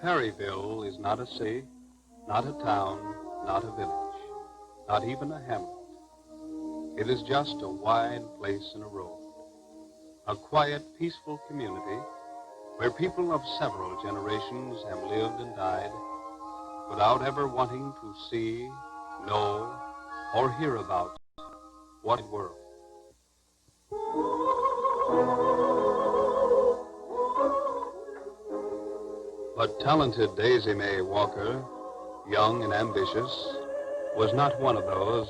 Perryville is not a city, not a town, not a village, not even a hamlet. It is just a wide place in a road, a quiet, peaceful community where people of several generations have lived and died without ever wanting to see, know, or hear about what world. But talented Daisy Mae Walker, young and ambitious, was not one of those.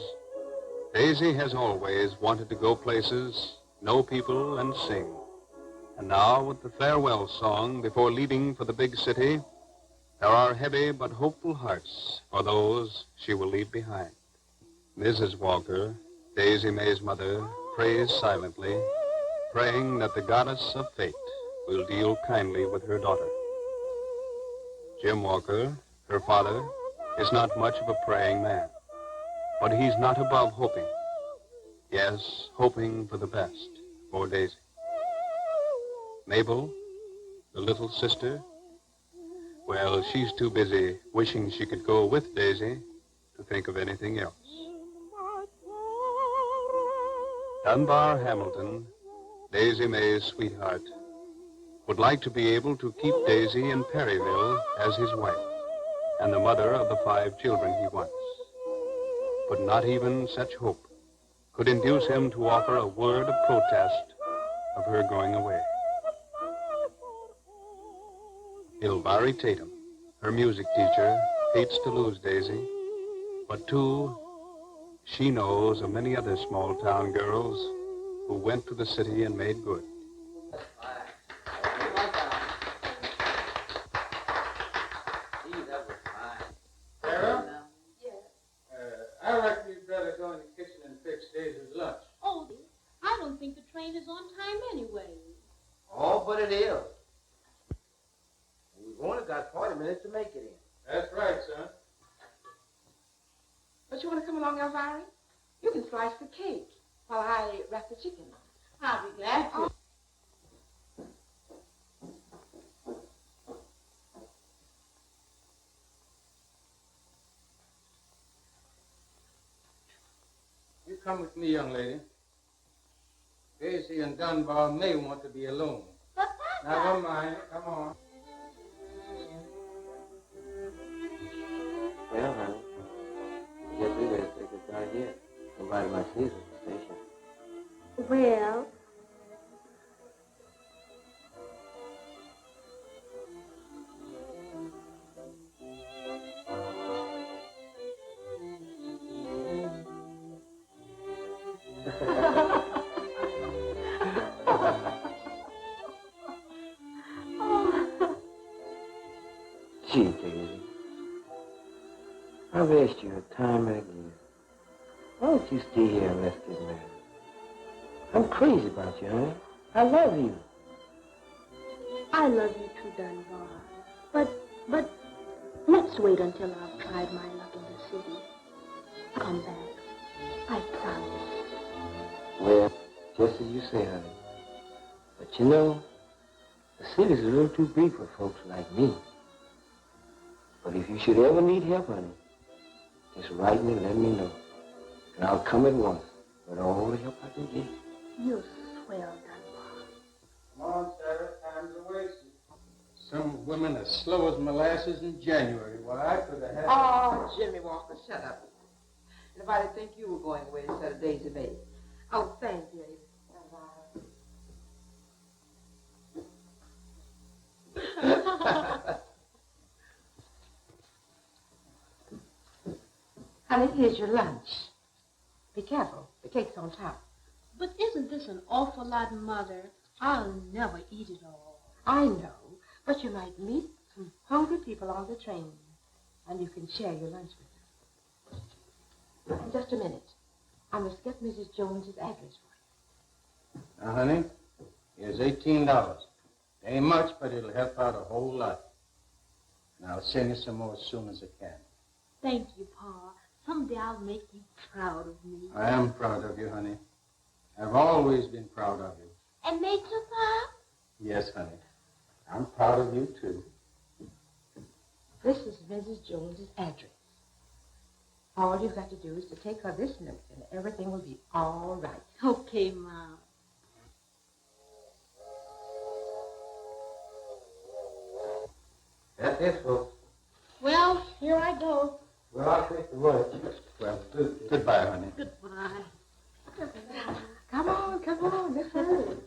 Daisy has always wanted to go places, know people, and sing. And now, with the farewell song before leaving for the big city, there are heavy but hopeful hearts for those she will leave behind. Mrs. Walker, Daisy Mae's mother, prays silently, praying that the goddess of fate will deal kindly with her daughter. Jim Walker, her father, is not much of a praying man, but he's not above hoping. Yes, hoping for the best for Daisy. Mabel, the little sister, well, she's too busy wishing she could go with Daisy to think of anything else. Dunbar Hamilton, Daisy Mae's sweetheart, would like to be able to keep Daisy in Perryville as his wife and the mother of the 5 children he wants. But not even such hope could induce him to offer a word of protest of her going away. Ilvari Tatum, her music teacher, hates to lose Daisy, but too, she knows of many other small-town girls who went to the city and made good. Sarah? Yes? I reckon you'd better go in the kitchen and fix Daisy's lunch. Oh, I don't think the train is on time anyway. Oh, but it is. We've only got 40 minutes to make it in. That's right, son. But you want to come along, Elvira? You can slice the cake while I wrap the chicken. I'll be glad to. You come with me, young lady. Daisy and Dunbar may want to be alone. But Never mind. Come on. Well, honey, I guess we better take this out here. Nobody might see us at the station. Well, Gee, Daisy, I've asked you time and again. Why don't you stay here and let's get married? I'm crazy about you, honey. I love you. I love you too, Dunbar. But let's wait until I've tried my luck in the city. Come back. I promise. Well, just as you say, honey. But you know, the city's a little too big for folks like me. But if you should ever need help, honey, just write me and let me know. And I'll come at once with all the help I can get. You're swell, Dunbar. Come on, Sarah. Time's a wasting. Some women are slow as molasses in January. Well, I could have had... Oh, Jimmy Walker, shut up. Nobody think you were going away instead of Daisy Mae. Oh, thank you. Honey, here's your lunch. Be careful. The cake's on top. But isn't this an awful lot, Mother? I'll never eat it all. I know, but you might meet some hungry people on the train, and you can share your lunch with them. In just a minute. I must get Mrs. Jones's address for you. Now, honey, here's $18. Ain't much, but it'll help out a whole lot. And I'll send you some more as soon as I can. Thank you, Pa. Someday I'll make you proud of me. I am proud of you, honey. I've always been proud of you. And me too, Pa? Yes, honey. I'm proud of you, too. This is Mrs. Jones's address. All you've got to do is to take her this note, and everything will be all right. Okay, Mom. That's it, folks. Well, here I go. Well, I'll take the lunch. Well, goodbye, honey. Goodbye. Come on, let's hurry.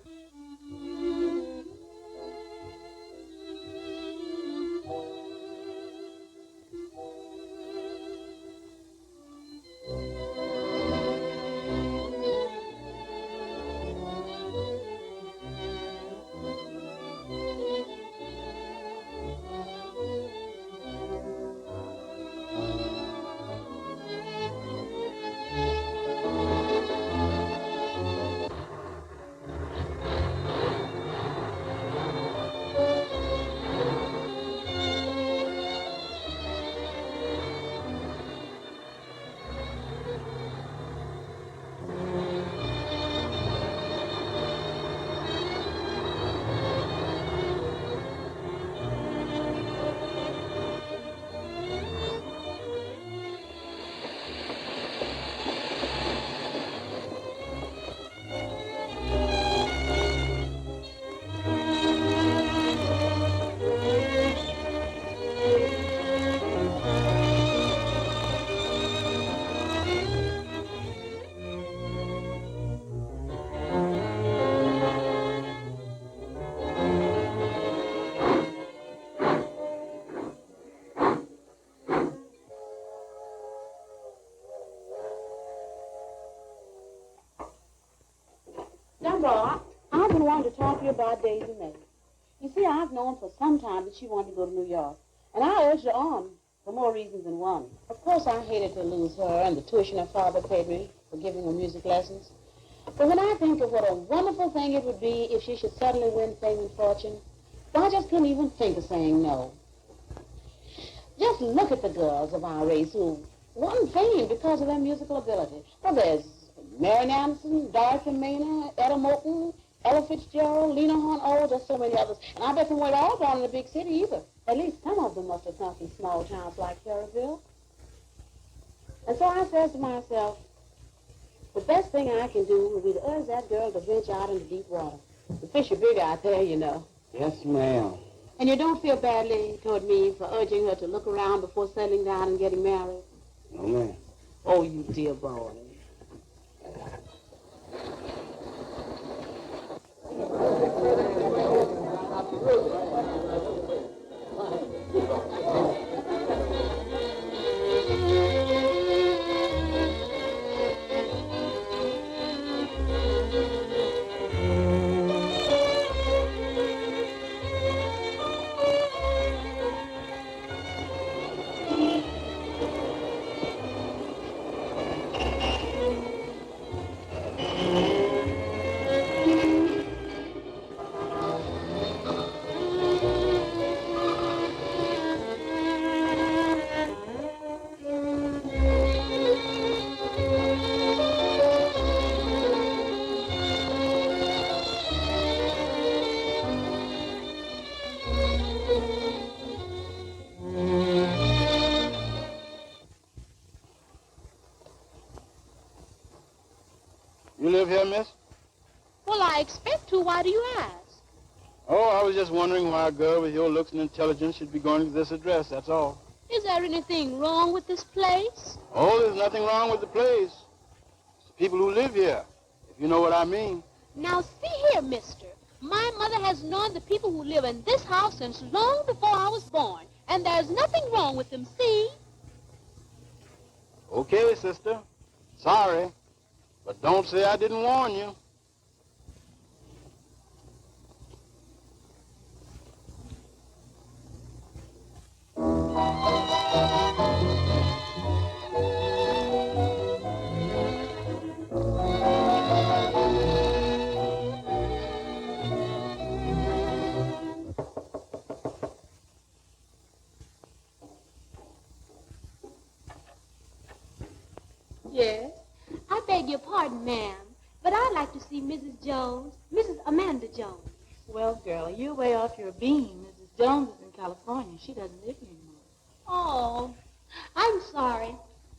Dumbo, I've been wanting to talk to you about Daisy Mae. You see, I've known for some time that she wanted to go to New York, and I urged her on for more reasons than one. Of course, I hated to lose her and the tuition her father paid me for giving her music lessons. But when I think of what a wonderful thing it would be if she should suddenly win fame and fortune, I just couldn't even think of saying no. Just look at the girls of our race who won fame because of their musical ability. Well, there's Marian Anderson, Dorothy Maynard, Etta Moulton, Ella Fitzgerald, Lena Horne, oh, there's so many others. And I bet they weren't all born in a big city either. At least some of them must have come from small towns like Cherryville. And so I says to myself, the best thing I can do would be to urge that girl to venture out into deep water. The fish are big out there, you know. Yes, ma'am. And you don't feel badly toward me for urging her to look around before settling down and getting married? No, ma'am. Oh, you dear boy. You live here, miss? Well, I expect to. Why do you ask? Oh, I was just wondering why a girl with your looks and intelligence should be going to this address, that's all. Is there anything wrong with this place? Oh, there's nothing wrong with the place. It's the people who live here, if you know what I mean. Now, see here, mister. My mother has known the people who live in this house since long before I was born, and there's nothing wrong with them, see? Okay, sister. Sorry. But don't say I didn't warn you. Yes? I beg your pardon, ma'am, but I'd like to see Mrs. Jones, Mrs. Amanda Jones. Well, girl, you're way off your beam. Mrs. Jones is in California. She doesn't live here anymore. Oh, I'm sorry.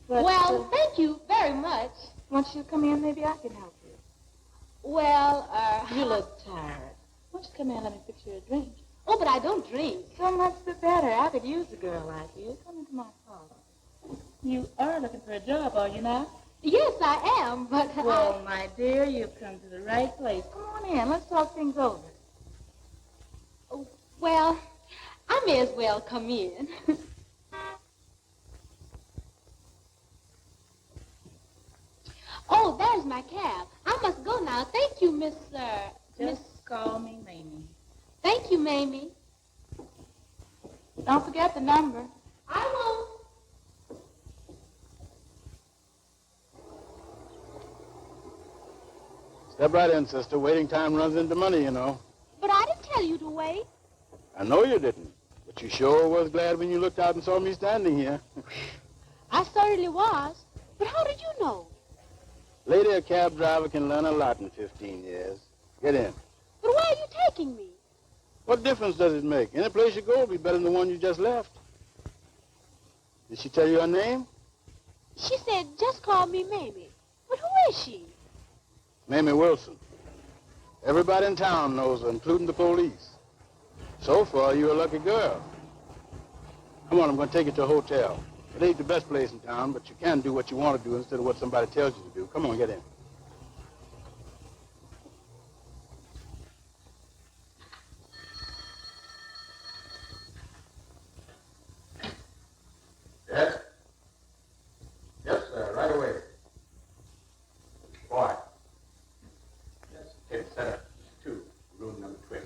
But, Well, thank you very much. once you come in, maybe I can help you. Well, You look tired. Why don't you come in and let me fix you a drink? Oh, but I don't drink. So much the better. I could use a girl like you. Come into my parlor. You are looking for a job, are you not? Yes, I am, but Well, my dear, you've come to the right place. Come on in. Let's talk things over. well, I may as well come in. Oh, there's my cab. I must go now. Thank you, Miss. Just call me Mamie. Thank you, Mamie. Don't forget the number. I won't. Step right in, sister. Waiting time runs into money, you know. But I didn't tell you to wait. I know you didn't. But you sure was glad when you looked out and saw me standing here. I certainly was. But how did you know? Lady, a cab driver can learn a lot in 15 years. Get in. But where are you taking me? What difference does it make? Any place you go will be better than the one you just left. Did she tell you her name? She said, just call me Mamie. But who is she? Mamie Wilson. Everybody in town knows her, including the police. So far, you're a lucky girl. Come on, I'm going to take you to a hotel. It ain't the best place in town, but you can do what you want to do instead of what somebody tells you to do. Come on, get in. Yes? Yes, sir, right away. Boy. Yes, it's set 2, room number 20.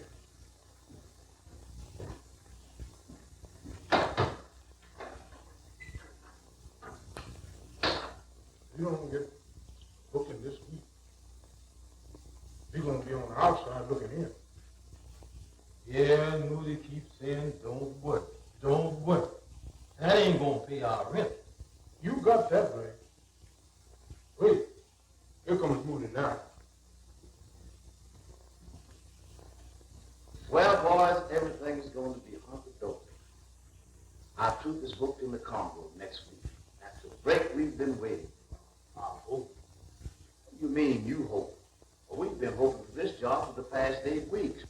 You don't get booking this week. You're going to be on the outside looking in. Yeah, Moody keeps saying, don't worry, don't worry. That ain't going to pay our rent. You got that right. Wait, here comes Moody now. Well, boys, everything's going to be hunky-dory. Our troop is booked in the Congo next week. That's the break we've been waiting for. Our hope. What do you mean, you hope? Well, we've been hoping for this job for the past 8 weeks.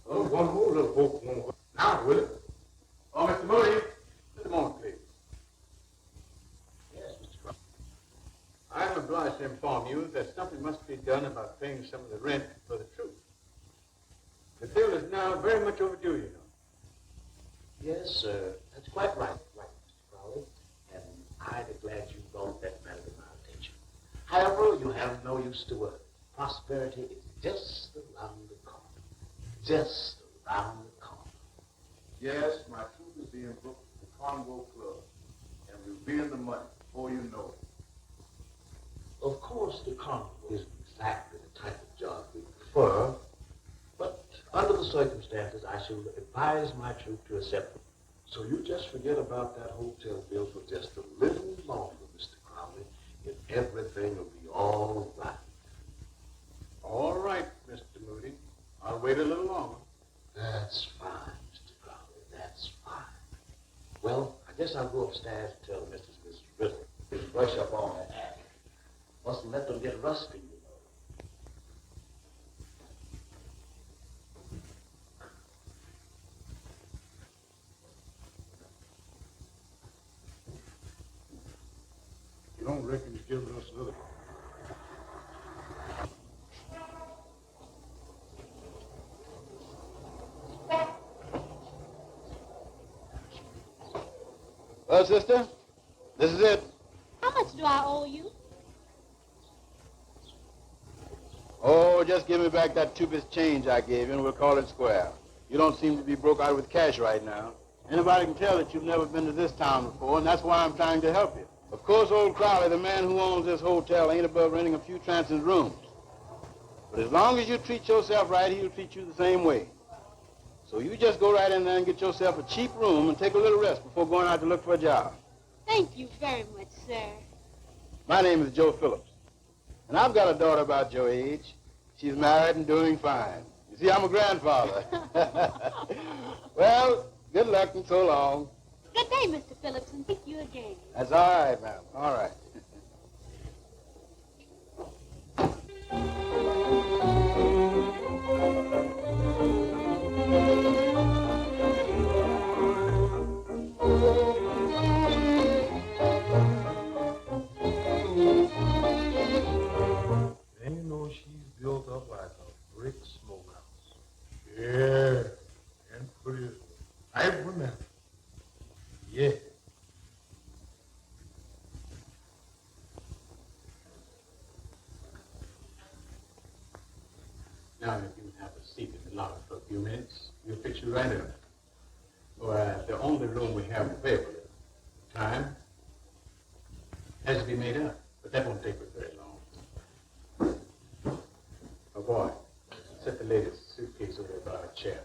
Oh, one more little hope won't work. Now, will it? Oh, Mr. Moody, just a moment, please. Yes, Mr. Crump. I am obliged to inform you that something must be done about paying some of the rent for the troop. The bill is now very much overdue, you know. Yes, sir. That's quite right, Mr. Crowley. And I'm glad you brought that matter to my attention. However, you have no use to worry. Prosperity is just around the corner. Just around the corner. Yes, my troop is being booked at the Congo Club. And we'll be in the money before you know it. Of course, the Congo isn't exactly the type of job we prefer, but under the circumstances, I shall advise my troop to accept it. So you just forget about that hotel bill for just a little longer, Mr. Crowley, and everything will be all right. All right, Mr. Moody. I'll wait a little longer. That's fine, Mr. Crowley. That's fine. Well, I guess I'll go upstairs and tell Mrs. and Mrs. Riddle to brush up on that attic. Mustn't let them get rusty, you know. You don't reckon he's giving us another... Well, sister, this is it. How much do I owe you? Oh, just give me back that 2 bits change I gave you, and we'll call it square. You don't seem to be broke out with cash right now. Anybody can tell that you've never been to this town before, and that's why I'm trying to help you. Of course, old Crowley, the man who owns this hotel, ain't above renting a few transient rooms. But as long as you treat yourself right, he'll treat you the same way. So you just go right in there and get yourself a cheap room and take a little rest before going out to look for a job. Thank you very much, sir. My name is Joe Phillips, and I've got a daughter about your age. She's married and doing fine. You see, I'm a grandfather. Well, good luck and so long. Good day, Mr. Phillips, and thank you again. That's all right, ma'am. All right. And you know she's built up like a brick smokehouse. Yeah, and pretty as well. I remember. Yeah. Now, if you would have a seat in the lobby for a few minutes, we'll fix you right in. Well, the only room we have available at the time has to be made up, but that won't take us very long. Oh, boy, set the latest suitcase over there by our chair.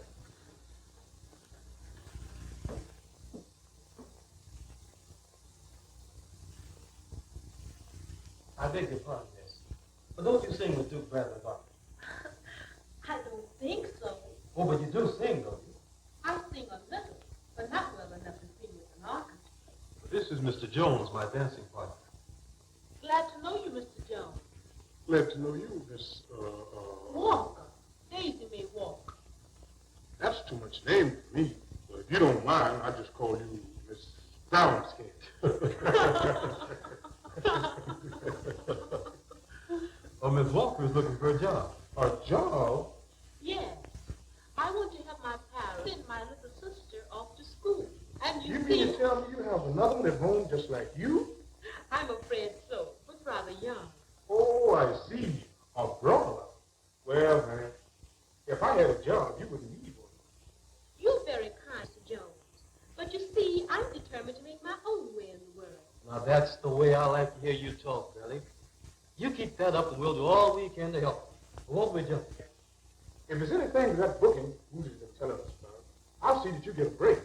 I beg your pardon, miss. But don't you sing with Duke Bradley Barker? I don't think so. Oh, but you do sing, don't you? I sing a little, but not well enough to sing with an orchestra. This is Mr. Jones, my dancing partner. Glad to know you, Mr. Jones. Glad to know you, Miss, Walker. Daisy Mae Walker. That's too much name for me. But if you don't mind, I'll just call you Miss Brownskin. Oh, Miss Walker is looking for a job. A job? Yes. I want to help my parents send my little sister off to school. And You you mean see, to tell me you have another one at home just like you? I'm afraid so, but rather young. Oh, I see. A brother. Well, man, if I had a job, you wouldn't need one. You're very kind, Mr. Jones. But you see, I'm determined to make my own way in the world. Now, that's the way I like to hear you talk, Belly. You keep that up, and we'll do all we can to help. Won't we, Joe? If there's anything to that booking Woody's been telling us about, I'll see that you get a break.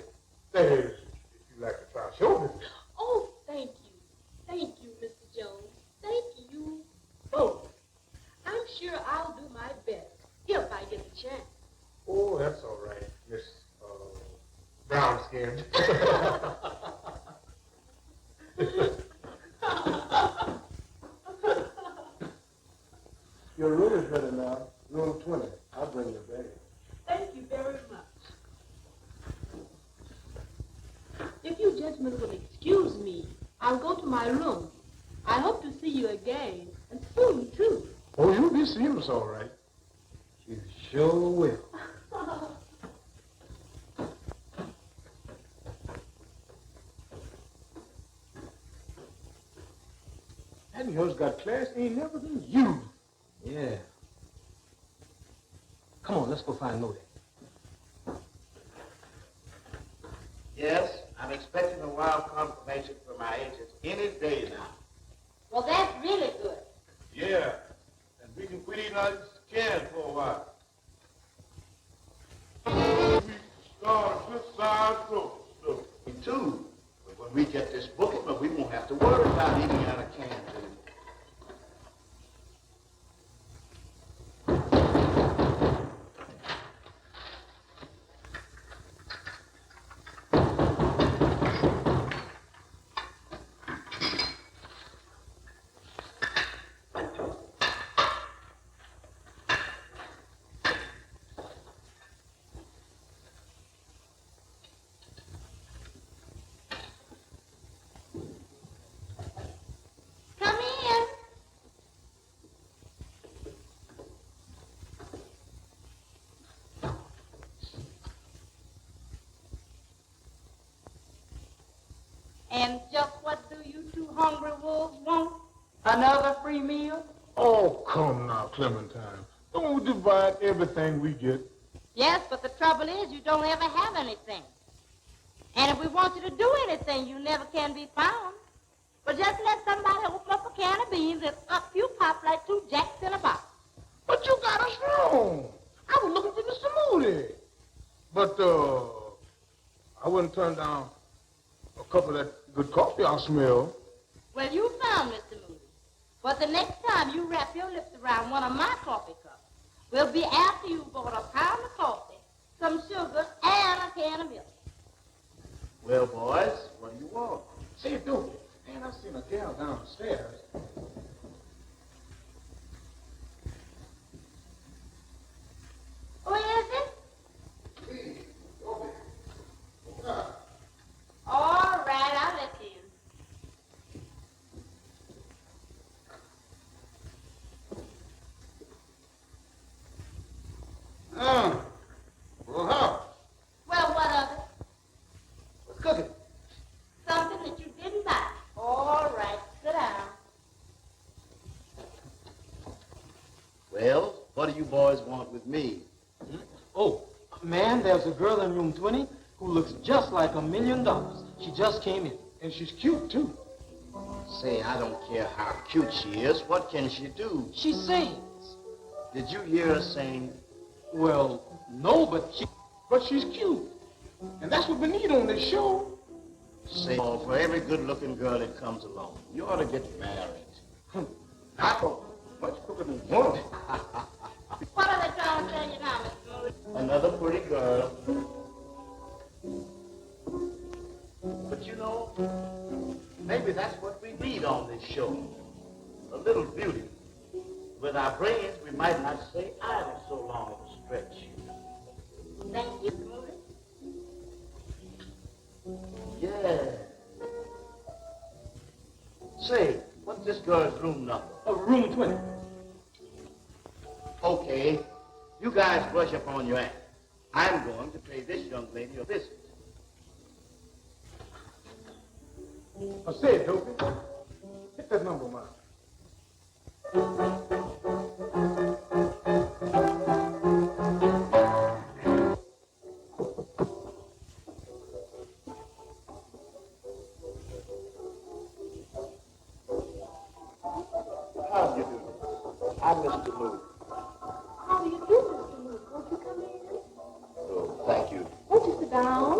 That is, if you like to try show business. Oh, thank you. Thank you, Mr. Jones. Thank you both. I'm sure I'll do my best if I get the chance. Oh, that's all right, Miss Brown-skinned. Your room is ready now. Room 20. I'll bring your bag. Thank you very much. If you gentlemen will excuse me, I'll go to my room. I hope to see you again, and soon, too. Oh, you'll be seeing us all right. You sure will. That girl's got class ain't never been used. Yeah. Come on, let's go find Moody. Yes, I'm expecting a wild confirmation from my agents any day now. Well, that's really good. Yeah, and we can quit eating out of this can for a while. We start a good size roast. Me too. But when we get this booking, we won't have to worry about eating out of cans anymore. Come in. And just what do you two hungry wolves want? Another free meal? Oh, come now, Clementine. Don't we divide everything we get? Yes, but the trouble is you don't ever have anything. And if we want you to do anything, you never can be found. But just let somebody open up a can of beans and up you pop like two jacks in a box. But you got us wrong. I was looking for Mr. Moody. But, I wouldn't turn down a cup of that good coffee I smell. Well, you found Mr. Moody. But the next time you wrap your lips around one of my coffee cups, will be after you bought a pound of coffee, some sugar, and a can of milk. Well, boys, what do you want? Say, Dopey, man, I've seen a gal down the stairs. Who is it? Hey, Dopey. What's up? All right, I'll let you in. Well, how? Well, what of it? What's cooking? Something that you didn't buy. All right, sit down. Well, what do you boys want with me? Oh, man, there's a girl in room 20 who looks just like $1 million. She just came in. And she's cute, too. Say, I don't care how cute she is. What can she do? She sings. Did you hear her sing? Well, no, but she... But she's cute. And that's what we need on this show. Say, oh, for every good-looking girl that comes along, you ought to get married. I thought much quicker than one. What are they trying to tell you now, Mr. Moody? Another pretty girl. But you know, maybe that's what we need on this show. A little beauty. With our brains, we might not say either so long at a stretch. Thank you, Mr. Moody. Yeah. Say, what's this girl's room number? room 20. Okay. You guys brush up on your act. I'm going to pay this young lady a visit. I said, Dopey, hit that number, man. How do you do? I'm Mr. Moody. How do you do, Mr. Moody? Won't you come in? Oh, thank you. Won't you sit down?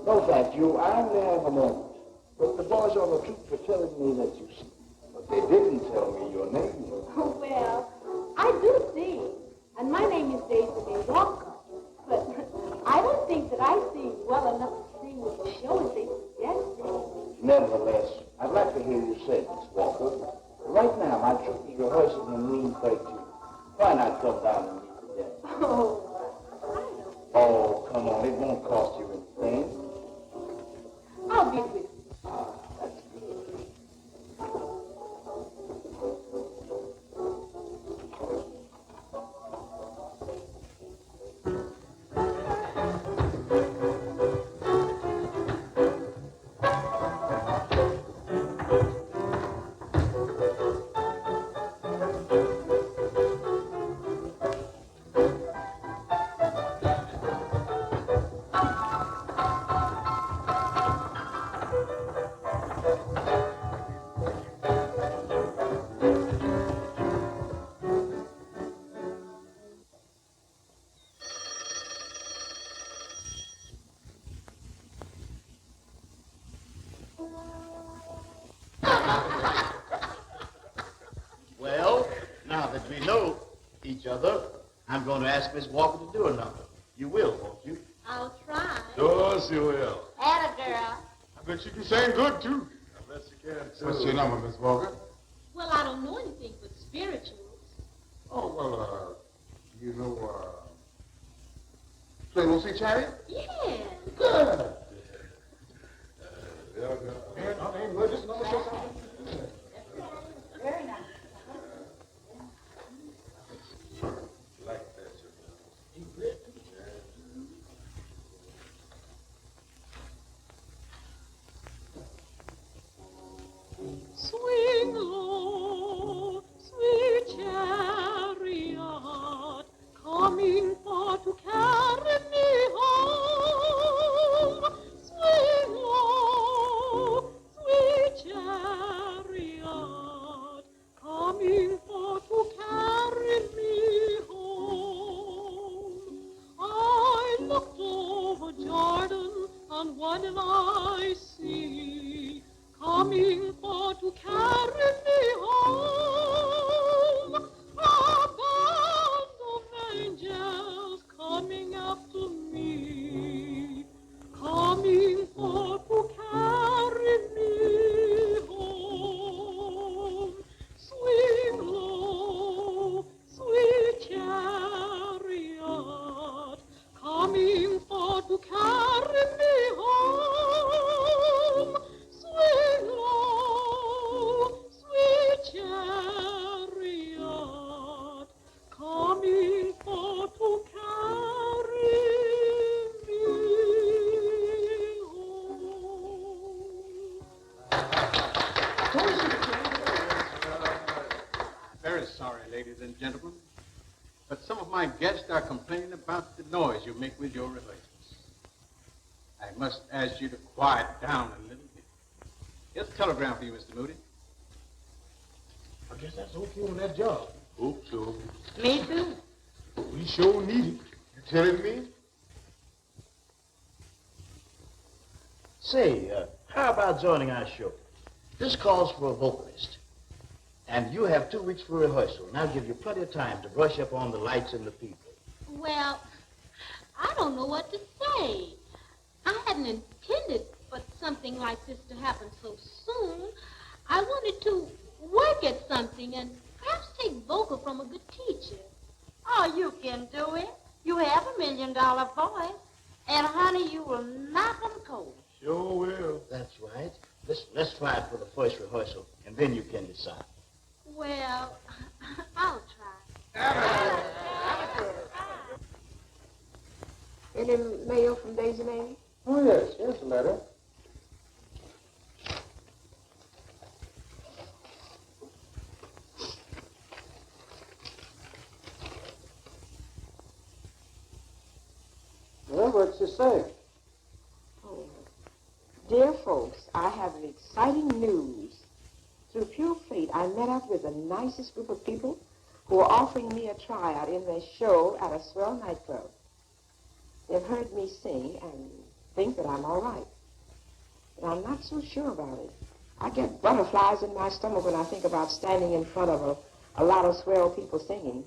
No, thank you. I'm there in a moment. But the boys on the troop were telling me that you sing. But they didn't tell me your name. Oh, well, I do sing. And my name is Daisy Mae Walker. But I don't think that I sing well enough to sing with the show as they suggest. Nevertheless, I'd like to hear you sing, Miss Walker. Right now, my troop is rehearsing in room 32. Why not come down and meet them? Oh, I don't. Oh, come on. It won't cost you anything. I'll be with you. That's good. Well, now that we know each other, I'm going to ask Miss Walker to do a number. You will, won't you? I'll try. Sure, she will. Atta girl. I bet you can sing good, too. I bet you can, too. What's your number, Miss Walker? Well, I don't know anything but spirituals. Oh, well, you know, play Little Sea Chariot? Yeah. Good. Man, I ain't good. This number says something. Very nice. Like that, Swing low, sweet chariot, coming for to carry me home. and gentlemen, but some of my guests are complaining about the noise you make with your rehearsals. I must ask you to quiet down a little bit. Here's a telegram for you, Mr. Moody. I guess that's okay on that job. Hope so. Me too. We sure need it. You telling me? Say, how about joining our show? This calls for a vocalist. And you have 2 weeks for rehearsal, and I'll give you plenty of time to brush up on the lights and the people. Well, I don't know what to say. I hadn't intended for something like this to happen so soon. I wanted to work at something and perhaps take vocal from a good teacher. Oh, you can do it. You have $1 million voice. And, honey, you will knock 'em cold. Sure will. That's right. Let's try it for the first rehearsal, and then you can decide. Well, I'll try. Any mail from Daisy Mae? Oh, yes, here's a letter. Well, what's it say? Oh, dear folks, I have an exciting news. Through pure fate, I met up with the nicest group of people who are offering me a tryout in their show at a swell nightclub. They've heard me sing and think that I'm all right. But I'm not so sure about it. I get butterflies in my stomach when I think about standing in front of a lot of swell people singing.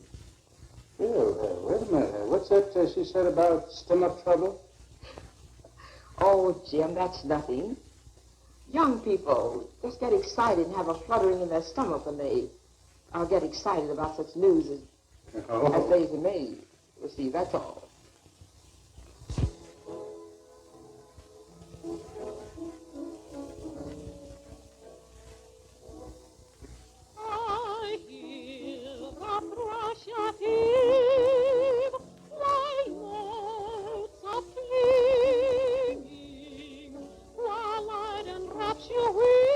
Ew, wait a minute. What's that she said about stomach trouble? Oh, Jim, that's nothing. Young people just get excited and have a fluttering in their stomach when they get excited about such news as Daisy Mae. You see, that's all. I hear a thrush at eve, my notes are clinging, while light and rapture weave,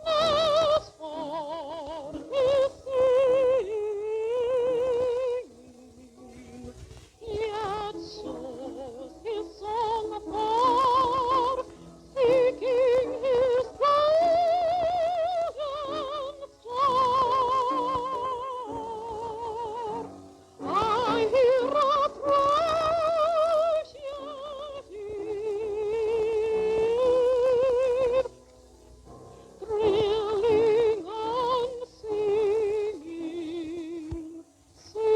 snows for his singing, yet shows his song afar, seeking his golden star. I hear a thrush at eve, thrilling and singing, so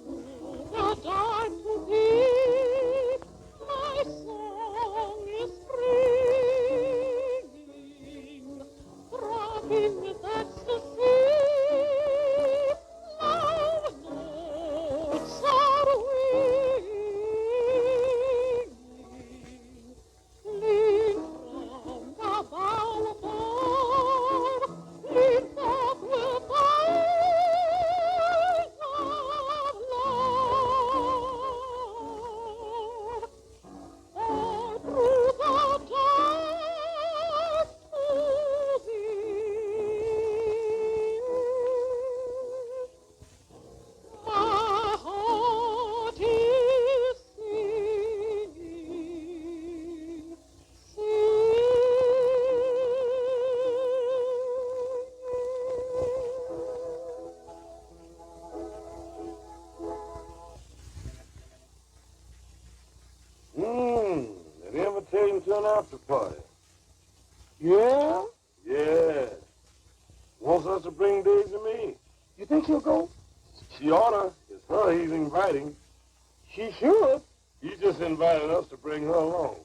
through the dark to deep, my song is springing, throbbing with ecstasy, loud notes are winging, lean from the bow above, lean forth with eyes of love, or through the dark to thee. My heart is singing, An invitation to an after party. Yeah? Yeah. Wants us to bring Daisy Mae. You think he'll go? She oughta. It's her he's inviting. She should. He just invited us to bring her along.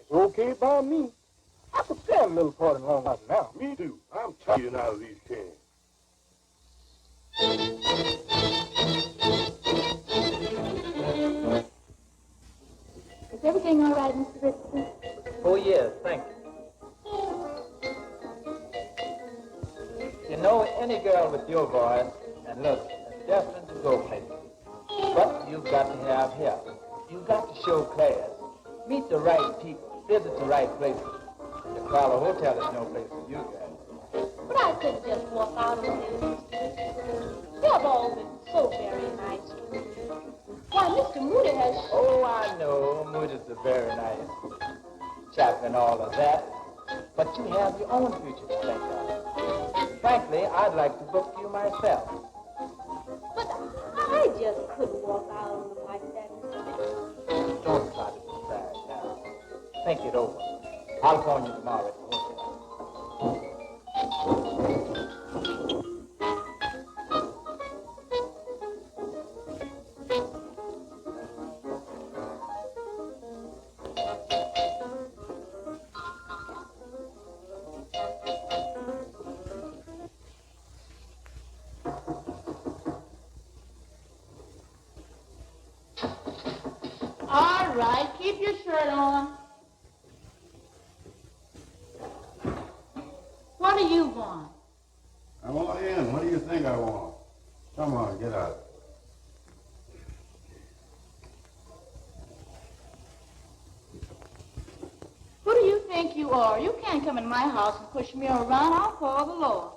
It's okay by me. I could stand a little party long right now. Me too. I'm tired of eating out of these cans. Is everything all right, Mr. Richardson? Oh, yes, thank you. know any girl with your voice and look is destined to go places. But you've got to have help. You've got to show class. Meet the right people. Visit the right places. The Carla Hotel is no place for you guys. But I couldn't just walk out on them. You have all been so very nice to me. Why, Mr. Moody has... Oh, I know. Moody's a very nice chap and all of that. But you have your own future to think of. Frankly, I'd like to book you myself. But I just couldn't walk out on them like that, Mr. Moody. Don't try to decide now. Think it over. I'll phone you tomorrow at the hotel. All right, keep your shirt on. What do you want? I want in. What do you think I want? Come on, get out. Who do you think you are? You can't come in my house and push me around. I'll call the law.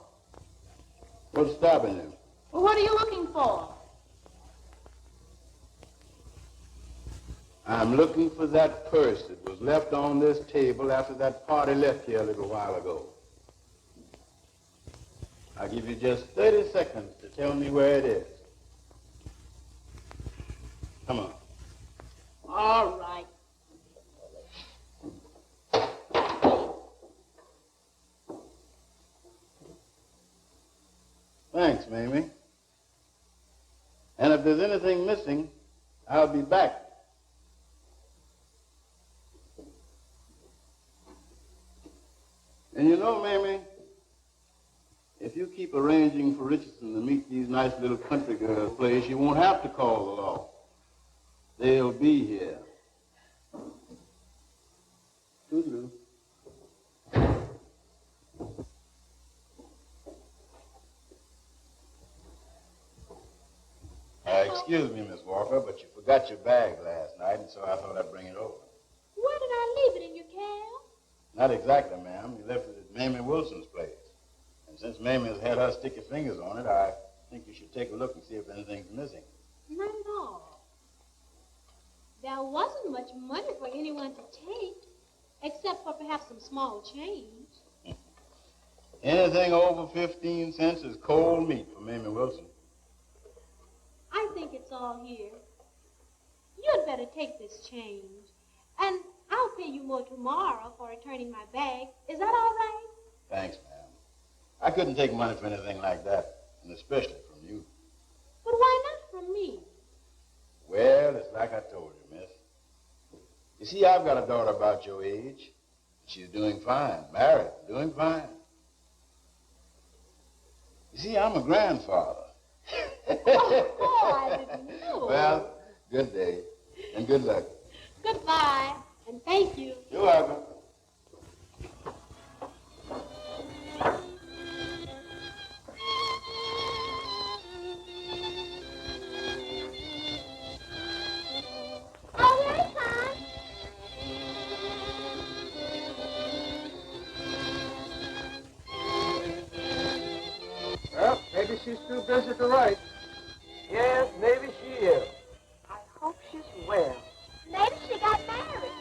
What's stopping you? Well, what are you looking for? I'm looking for that purse that was left on this table after that party left here a little while ago. I'll give you just 30 seconds to tell me where it is. Come on. All right. Thanks, Mamie. And if there's anything missing, I'll be back. And you know, Mamie, if you keep arranging for Richardson to meet these nice little country girls' place, you won't have to call the law. They'll be here. Toodaloo. Excuse me, Miss Walker, but you forgot your bag last night, and so I thought I'd bring it over. Where did I leave it in your cab? Not exactly, ma'am. You left it at Mamie Wilson's place. And since Mamie has had her sticky fingers on it, I think you should take a look and see if anything's missing. Not at all. There wasn't much money for anyone to take, except for perhaps some small change. Anything over 15 cents is cold meat for Mamie Wilson. I think it's all here. You'd better take this change. And I'll pay you more tomorrow for returning my bag. Is that all right? Thanks, ma'am. I couldn't take money for anything like that, and especially from you. But why not from me? Well, it's like I told you, miss. You see, I've got a daughter about your age. She's doing fine, married, doing fine. You see, I'm a grandfather. Oh, I didn't know. Well, good day, and good luck. Goodbye, and thank you. You're welcome. Oh, here it comes. Well, maybe she's too busy to write. Yes, maybe she is. I hope she's well. Maybe she got married.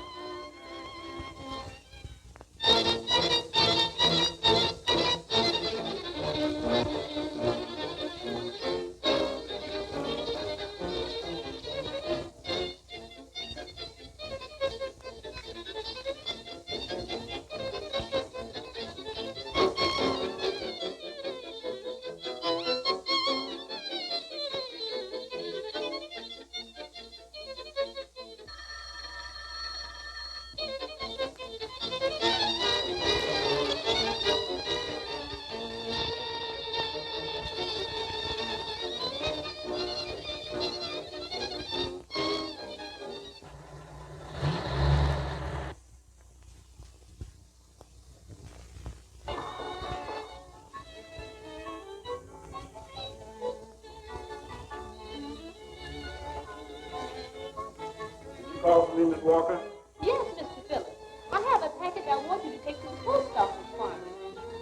me, Miss Walker? Yes, Mr. Phillips. I have a package I want you to take to the post office for me.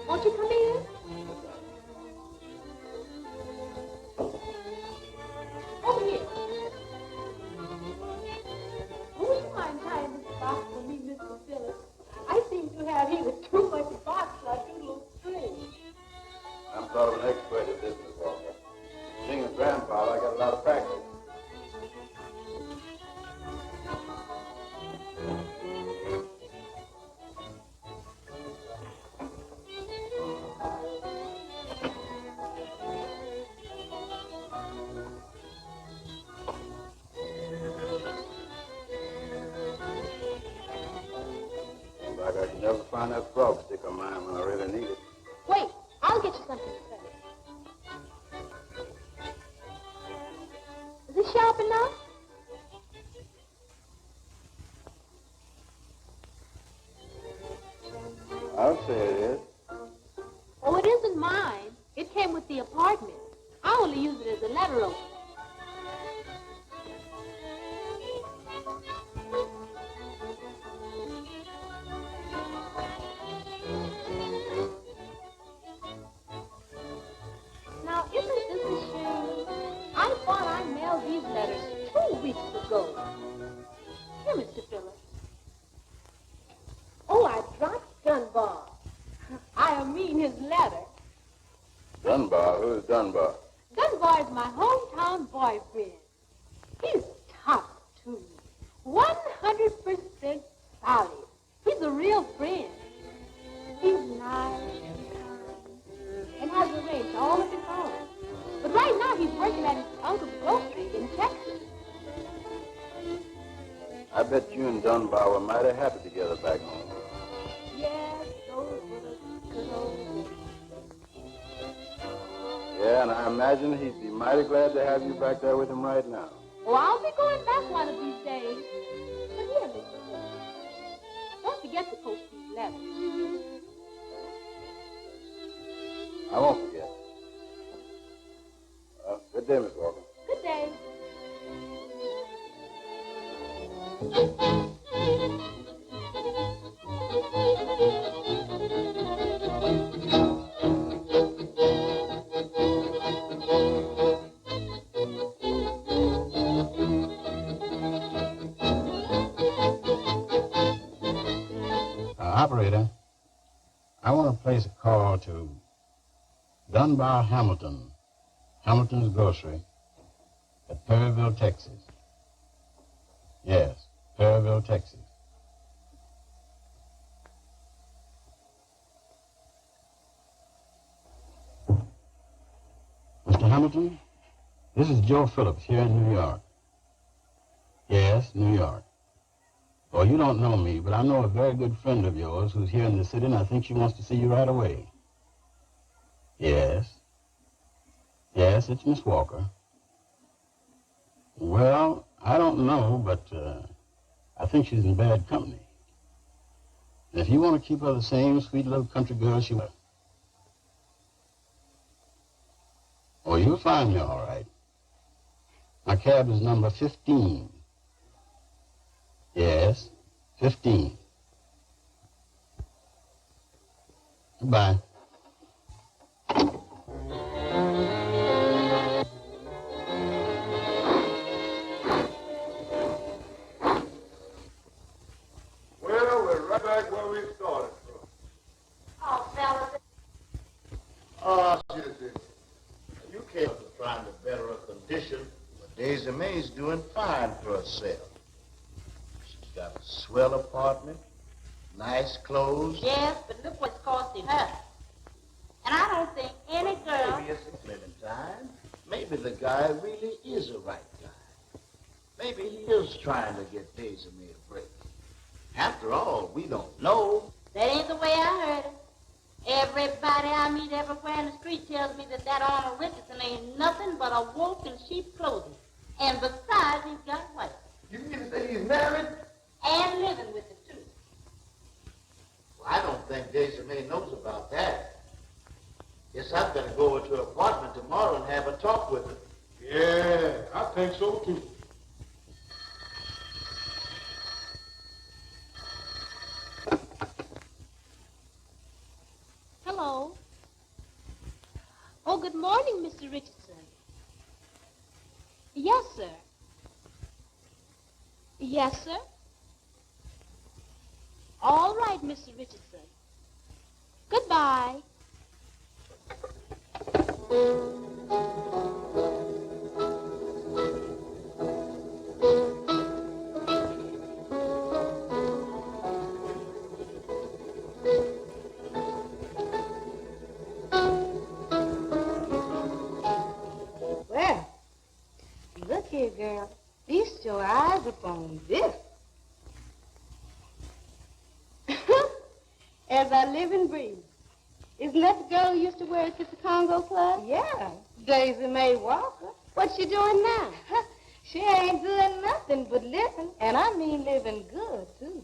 Won't you come in? Over here. Would you mind tying this box for me, Mr. Phillips? I seem to have either too much box or too little string. I'm sort of an expert at this, Miss Walker. Being a grandfather, I got a lot of practice. Seems like I can never find that frog stick of mine when I really need it. Wait, I'll get you something to say. Is it sharp enough? I'll say it is. Oh, it isn't mine. It came with the apartment. I only use it as a letter opener. Now, isn't this a shame? I thought I mailed these letters 2 weeks ago. Here, Mr. Phillips. Oh, I dropped Dunbar. I mean his letter. Dunbar? Who's Dunbar? Dunbar is my hometown boyfriend. He's tough, too. 100% solid. He's a real friend. He's nice and kind and has arranged all of his own. But right now he's working at his uncle's grocery in Texas. I bet you and Dunbar were mighty happy together back home. Yes, those were good old days. Yeah, and I imagine he'd be mighty glad to have you back there with him right now. Oh, I'll be going back one of these days. But here, Mr. Phillips, don't forget to post these letters. I won't forget. Good day, Miss Walker. Good day. Operator, I want to place a call to Dunbar Hamilton, Hamilton's Grocery, at Perryville, Texas. Yes, Perryville, Texas. Mr. Hamilton, this is Joe Phillips here in New York. Yes, New York. Oh, you don't know me, but I know a very good friend of yours who's here in the city, and I think she wants to see you right away. Yes. Yes, it's Miss Walker. Well, I don't know, but I think she's in bad company. And if you want to keep her the same sweet little country girl she was. Oh, you'll find me all right. My cab is number 15. Yes, 15. Goodbye. Well, we're right back where we started from. Oh, fellas. Oh, Susie, you came to trying to better her condition, but Daisy Mae's doing fine for herself. She's got a swell apartment, nice clothes. Yes, but look what's costing her. And I don't think any girl... Maybe it's Clementine. Maybe the guy really is a right guy. Maybe he is trying to get Daisy Mae a break. After all, we don't know. That ain't the way I heard it. Everybody I meet everywhere in the street tells me that Arnold Richardson ain't nothing but a wolf in sheep clothing. And besides, he's got a wife. You mean to say he's married? And living with him, too. Well, I don't think Daisy Mae knows about that. Guess I'd better go over to her apartment tomorrow and have a talk with her. Yeah, I think so, too. good morning, Mr. Richardson. Yes, sir. Yes, sir. All right, Mr. Richardson. Goodbye. Well, look here, girl. Feast your eyes upon this. As I live and breathe. Isn't that the girl who used to work at the Congo Club? Yeah, Daisy Mae Walker. What's she doing now? She ain't doing nothing but living, and I mean living good, too.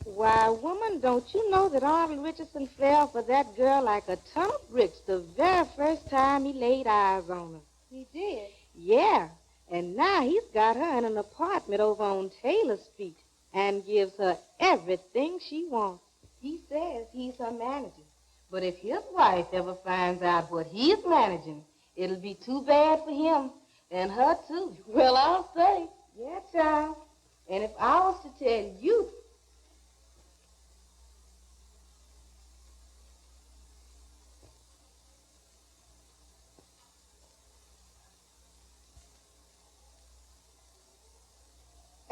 Why, woman, don't you know that Arnold Richardson fell for that girl like a ton of bricks the very first time he laid eyes on her? He did? Yeah, and now he's got her in an apartment over on Taylor Street and gives her everything she wants. He says he's her manager. But if his wife ever finds out what he's managing, it'll be too bad for him and her, too. Well, I'll say. Yeah, child. And if I was to tell you...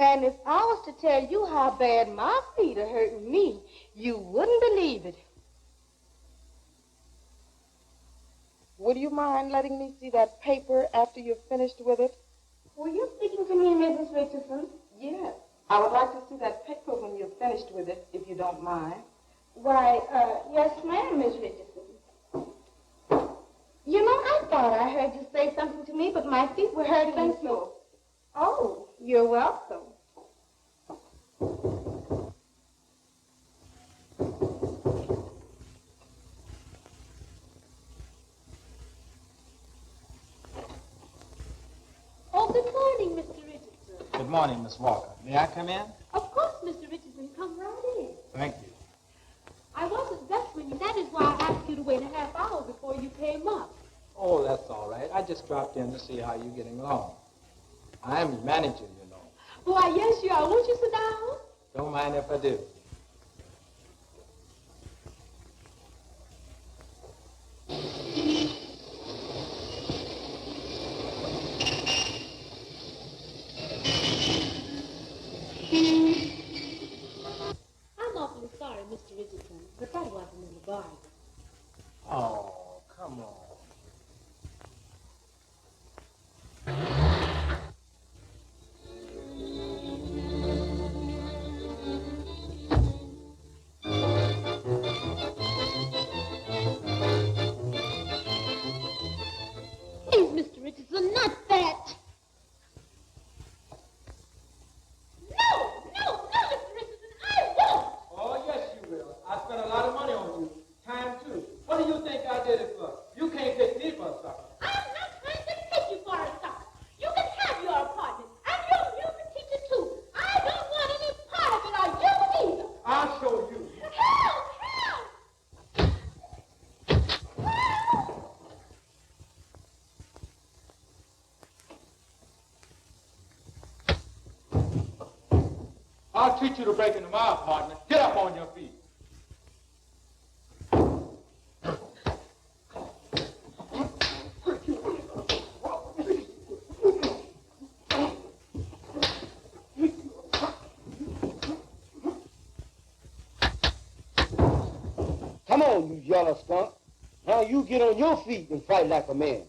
And if I was to tell you how bad my feet are hurting me, you wouldn't believe it. Would you mind letting me see that paper after you've finished with it? Were you speaking to me, Mrs. Richardson? Yes. I would like to see that paper when you're finished with it, if you don't mind. Why, yes, ma'am, Miss Richardson. You know, I thought I heard you say something to me, but my feet were hurting. Thank you. Oh, you're welcome. Oh, good morning, Mr. Richardson. Good morning, Miss Walker. May I come in? Of course, Mr. Richardson, come right in. Thank you. I was expecting you. That is why I asked you to wait a half hour before you came up. Oh, that's all right. I just dropped in to see how you're getting along. I'm your manager, you know. Why, yes, you are. Won't you sit down? Don't mind if I do. I'm awfully sorry, Mr. Richardson, but that wasn't in the bargain. Oh, come on. Please, Mr. Richardson, not that. No, Mr. Richardson, I won't. Oh, yes, you will. I spent a lot of money on you. Time, too. What do you think I did it for? You can't take me for a sucker. I'm not trying to take you for a sucker. You can have your apartment, and your music teacher, too. I don't want any part of it, or you either. I'll show you. Help! I'll teach you to break into my apartment. Get up on your feet. Come on, you yellow skunk. Now you get on your feet and fight like a man.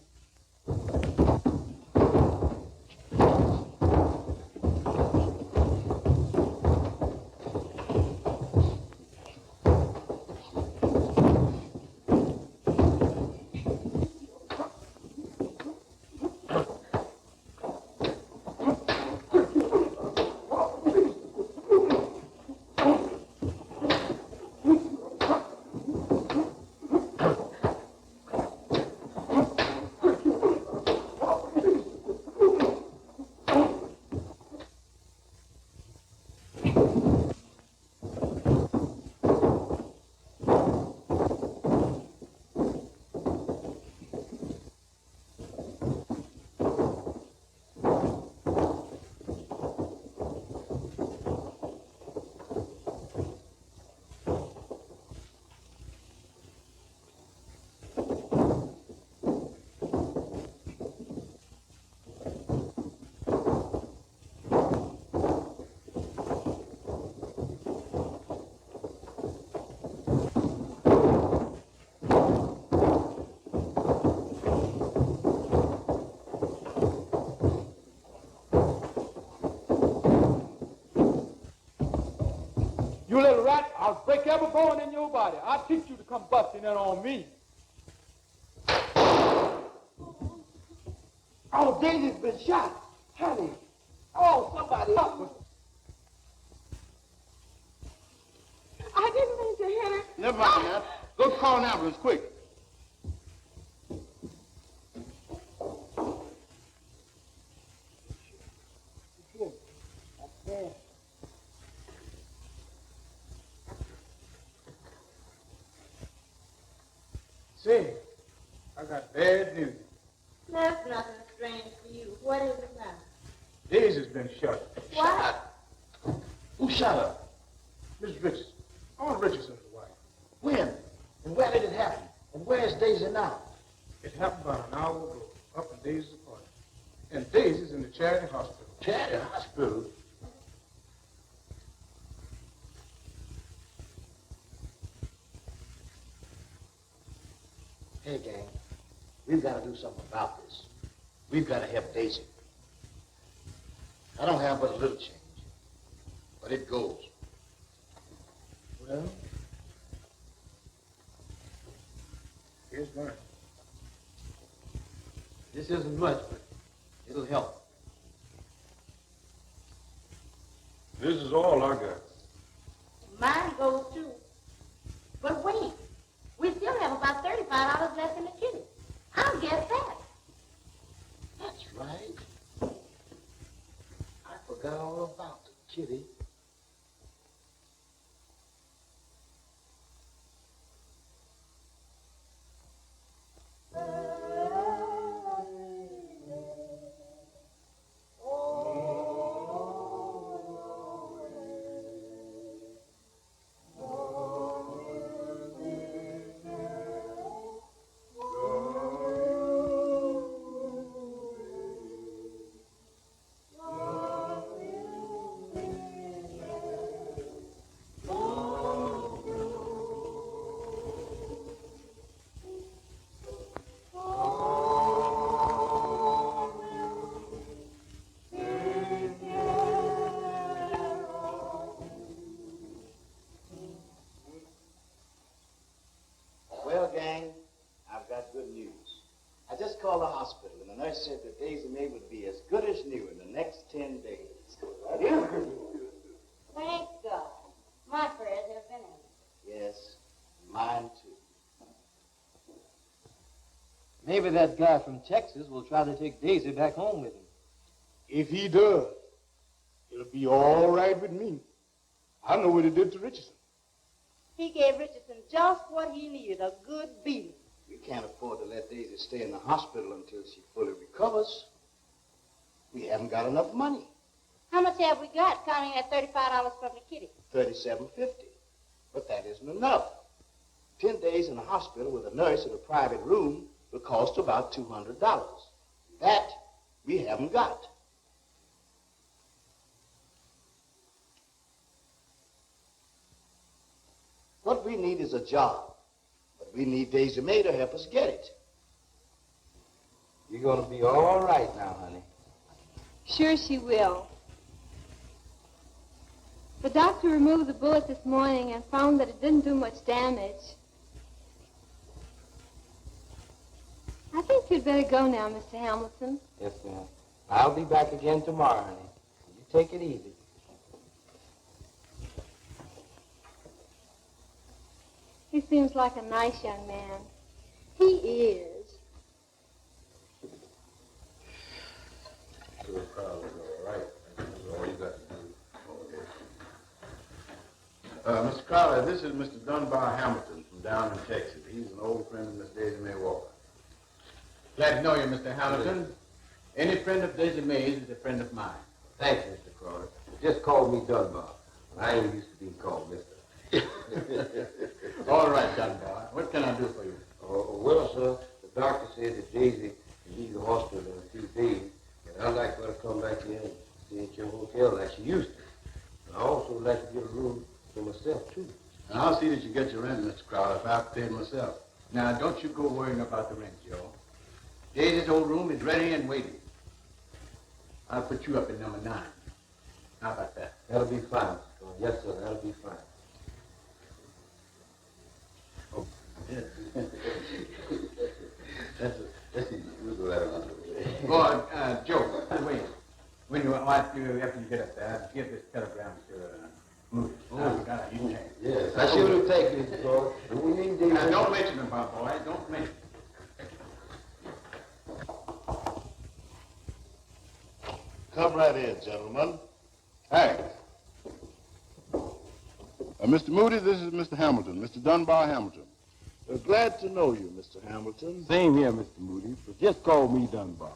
I'll break every bone in your body. I'll teach you to come busting in on me. Oh, Daisy's been shot. Honey. Oh, somebody help me. I didn't mean to hit her. Never mind that. Go call an ambulance, quick. Say, I got bad news. That's nothing strange for you. What is it now? Daisy's been shot. What? Who shot her? Miss Richardson. Aunt Richardson's wife. When? And where did it happen? And where's Daisy now? It happened about an hour ago, up in Daisy's apartment. And Daisy's in the Charity Hospital. Charity Hospital? Hey, gang, we've got to do something about this. We've got to help Daisy. I don't have but a little change, but it goes. Well, here's mine. This isn't much, but it'll help. This is all I got. Mine goes too. But wait, we still have about $35 left in the kitty. I'll get that. That's right. I forgot all about the kitty. Called the hospital, and the nurse said that Daisy Mae would be as good as new in the next 10 days. Thank God. My prayers have been answered. Yes, mine too. Maybe that guy from Texas will try to take Daisy back home with him. If he does, it'll be all right with me. I know what he did to Richardson. He gave Richardson just what he needed, a good beating. We can't afford to let Daisy stay in the hospital until she fully recovers. We haven't got enough money. How much have we got, counting that $35 from the kitty? $37.50. But that isn't enough. 10 days in the hospital with a nurse in a private room will cost about $200. That we haven't got. What we need is a job. But we need Daisy Mae to help us get it. You're going to be all right now, honey. Sure she will. The doctor removed the bullet this morning and found that it didn't do much damage. I think you'd better go now, Mr. Hamilton. Yes, ma'am. I'll be back again tomorrow, honey. You take it easy. He seems like a nice young man. He is. All right. That's all you got to do. Mr. Crowley, this is Mr. Dunbar Hamilton from down in Texas. He's an old friend of Miss Daisy Mae Walker. Glad to know you, Mr. Hamilton. Any friend of Daisy Mae's is a friend of mine. Thanks, Mr. Crowley. Just call me Dunbar. I ain't used to being called Mr. All right, Dunbar. What can I do for you? Well, sir, the doctor said that Daisy can leave the hospital in a few days, and I'd like her to come back here and stay at your hotel like she used to. And I also would like to get a room for myself, too. And I'll see that you get your rent, Mr. Crowley, if I have to pay it myself. Now, don't you go worrying about the rent, Joe. Daisy's old room is ready and waiting. I'll put you up in number 9. How about that? That'll be fine, Mr. Crowley. Yes, sir, that'll be fine. Boy, Joe, wait. When you after you get up there, give this telegram to Moody. Oh, God, you can. Yes, I sure will take it, boy. We need Daisy. Don't mention him, my boy. Don't mention him. Come right in, gentlemen. Thanks. Mr. Moody, this is Mr. Hamilton, Mr. Dunbar Hamilton. We're glad to know you, Mr. Hamilton. Same here, Mr. Moody, but just call me Dunbar.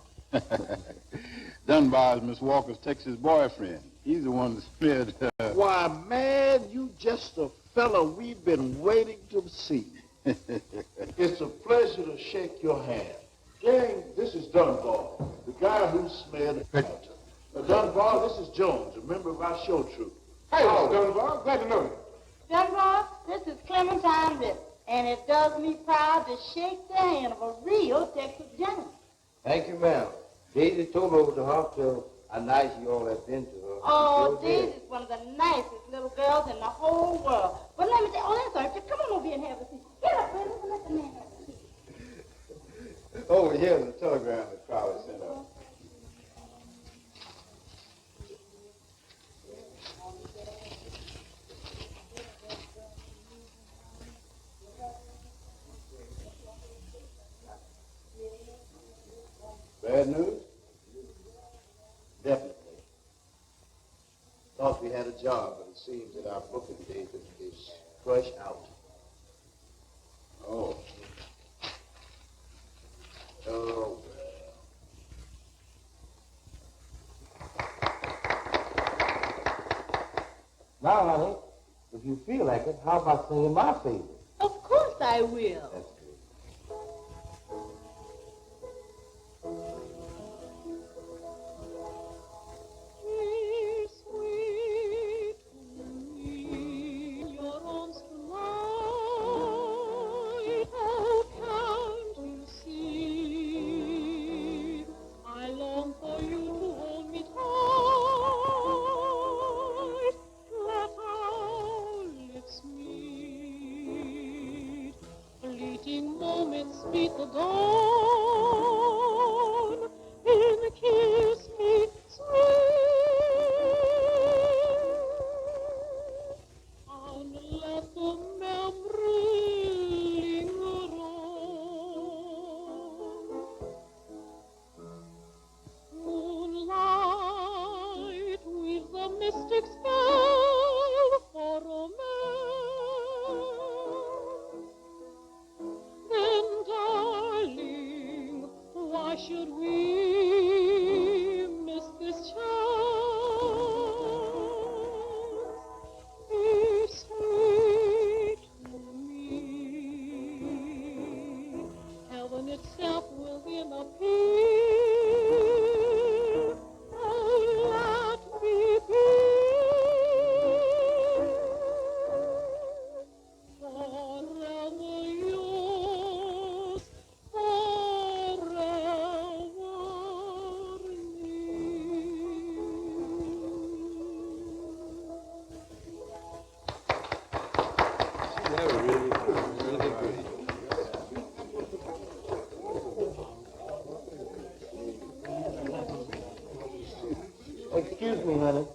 Dunbar is Miss Walker's Texas boyfriend. He's the one that smeared her. Why, man, you just a fella we've been waiting to see. It's a pleasure to shake your hand. Gang, this is Dunbar, the guy who smeared Hamilton. Dunbar, this is Jones, a member of our show troupe. Hey, Mr. Dunbar, glad to know you. Dunbar, this is Clementine Ritter, and it does me proud to shake the hand of a real Texas gentleman. Thank you, ma'am. Daisy told me over the hospital how nice you all have been to her. Oh, She sure did. Daisy's one of the nicest little girls in the whole world. But let me tell you, that's all right. Come on over here and have a seat. Get up, Brenda, and let the man have a seat. Oh, here's a telegram that Crowley sent up. Bad news? Definitely. Thought we had a job, but it seems that our booking date is fresh out. Oh. Oh, Now, honey, if you feel like it, how about singing my favorite? Of course I will. That's Excuse me, honey.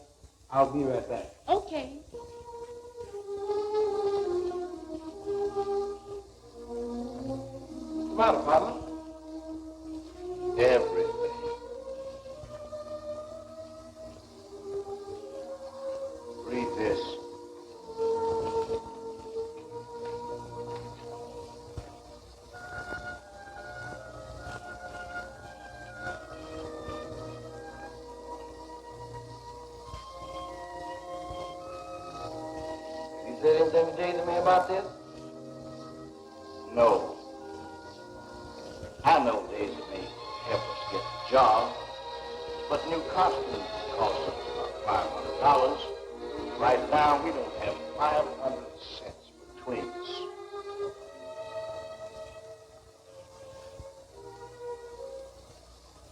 I'll be right back. Okay. what's the matter, partner? Everything. Read this. You said anything to Daisy Mae about this? No. I know Daisy Mae helped us get the job, but new costumes cost us about $500. Right now, we don't have 500 cents between us.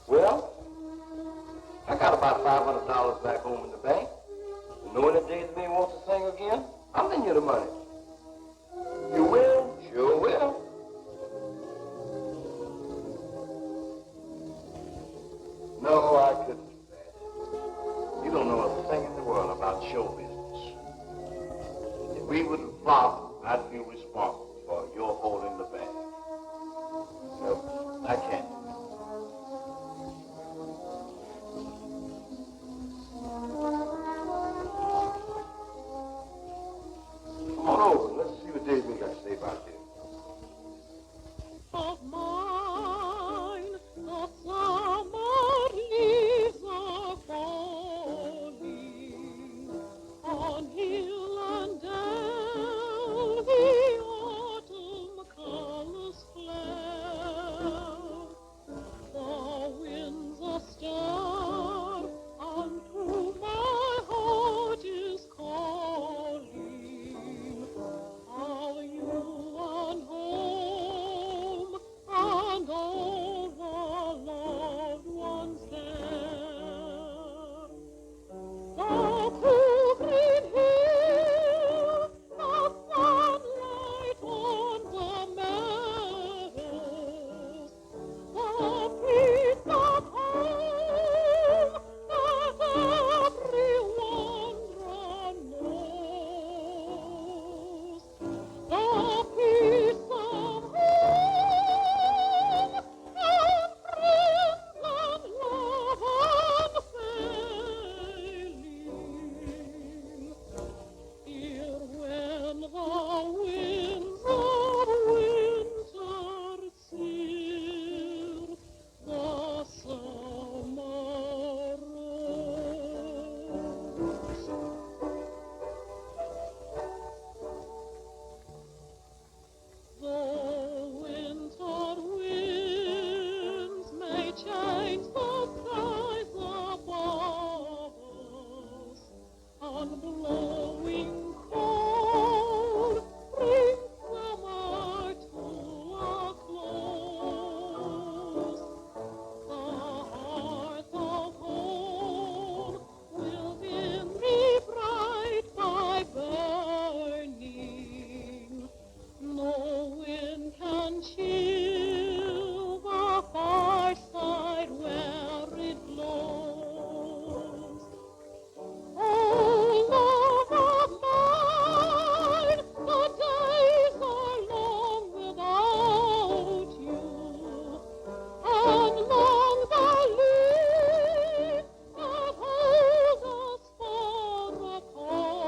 Well, I got about $500 back home in the bank. And knowing that Daisy Mae wants to sing again, I'll lend you the money. You will? Sure will. No, I couldn't do that. You don't know a thing in the world about show business. If we wouldn't flop, I'd feel responsible for your holding the bag. No, I can't. Come on over. Let's see what Daisy Mae got to say about this. Of mine, the summer leaves are falling on hill and dale, the autumn colors flare. The winds are stirred, unto my heart is calling. Are you on home, and all the loved ones there? The cool green hill, the sunlight on the meadows, the peace of home that every wanderer knows. The peace of home and friends and love unfailing. Here when the winds of winter sear the summer rose. The winter winds may change the skies above us, and blowing cold bring summer to a close. The hearth of home will then be bright by burning. No wind can chill the fireside where it blows. Oh, love of mine, the days are long without you, and long the leaves that hold us far apart.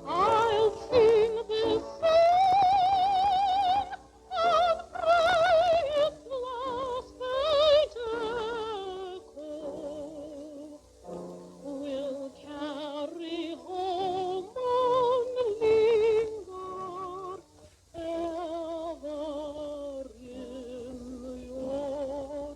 I'll sing this song and pray its last faint echo will carry home and linger ever in your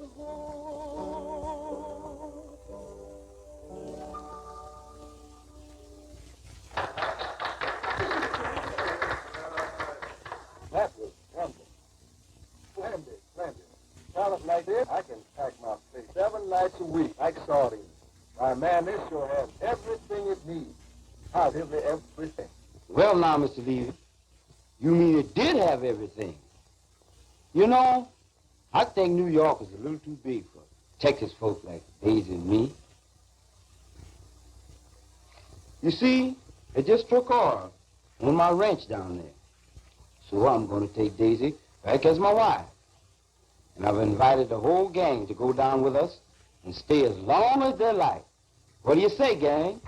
That was wonderful. Splendid. Fellas like this, I can pack my place 7 nights a week like sardines. Why, man, this sure has everything it needs. Positively everything. Well, now, Mr. Levy, you mean it did have everything? You know, I think New York is a little too big for Texas folk like Daisy and me. You see, it just took oil on my ranch down there. So I'm going to take Daisy back as my wife. And I've invited the whole gang to go down with us and stay as long as they like. What do you say, gang?